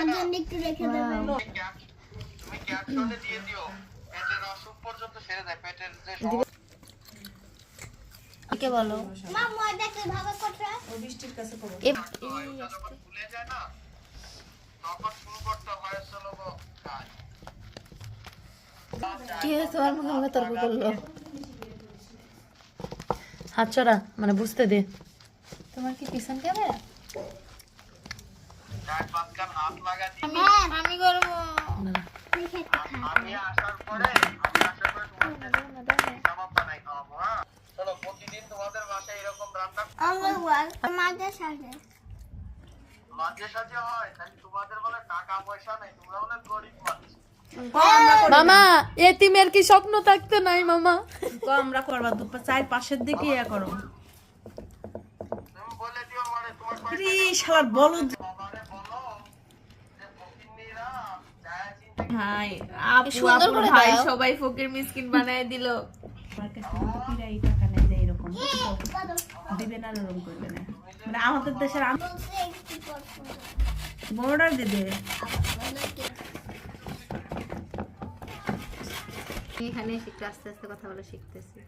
আমার জন্য একটু রেখে দেবেন। তুমি ক্যাপসুলে দিয়ে দিও, পেটের অসুখ পর্যন্ত সেরে দেয়। পেটের যে কে বলো মা ময়দাকে ভাবে কোটরা ও বৃষ্টির কাছে করো। সমস্যা যখন ভুলে যায় না, তখন শুরু করতে হয় চলো কাজ। কি হয়েছে তোমার মুখে মুখে তর্ক করলো? হাত ছড়া মানে বুঝতে দে। তোমার কি পিছন ক্যামেরা? চার পাঁচ কান হাত লাগা দিয়ে আমি করবো আমি আসার পরে তোমাদের কাবাব বানাই খাওয়াবো। হ্যাঁ চলো, প্রতিদিন তোমাদের বাসায় এরকম রান্না আমার ওয়াল মাঝে সাথে মাঝে সাঝে হয়। তাহলে তোমাদের বলে টাকা পয়সা নাই, তোমরা বলে গরিব মানুষ। মামা এতিমের কি স্বপ্ন থাকতে নাই মামা? আমরা করবা তো চার পাশের দিকে ইয়া করো। তুমি বলে দিও মানে তোমার রে শালার বলদ। বাবারে বলো যে ফকিন্নিরা যায় চিন্তা হাই আপু সুন্দর আপুর করে ভাই দাও। সবাই ফকির মিসকিন বানায় দিল। আমার কাছে কিন্তু পিরাই টাকা নেই যে এরকম দিবে না, এরকম করবে না। মানে আমাদের দেশের বর্ডার দিবে। এখানে শিখতে আস্তে আস্তে কথা বলা শিখতেছি।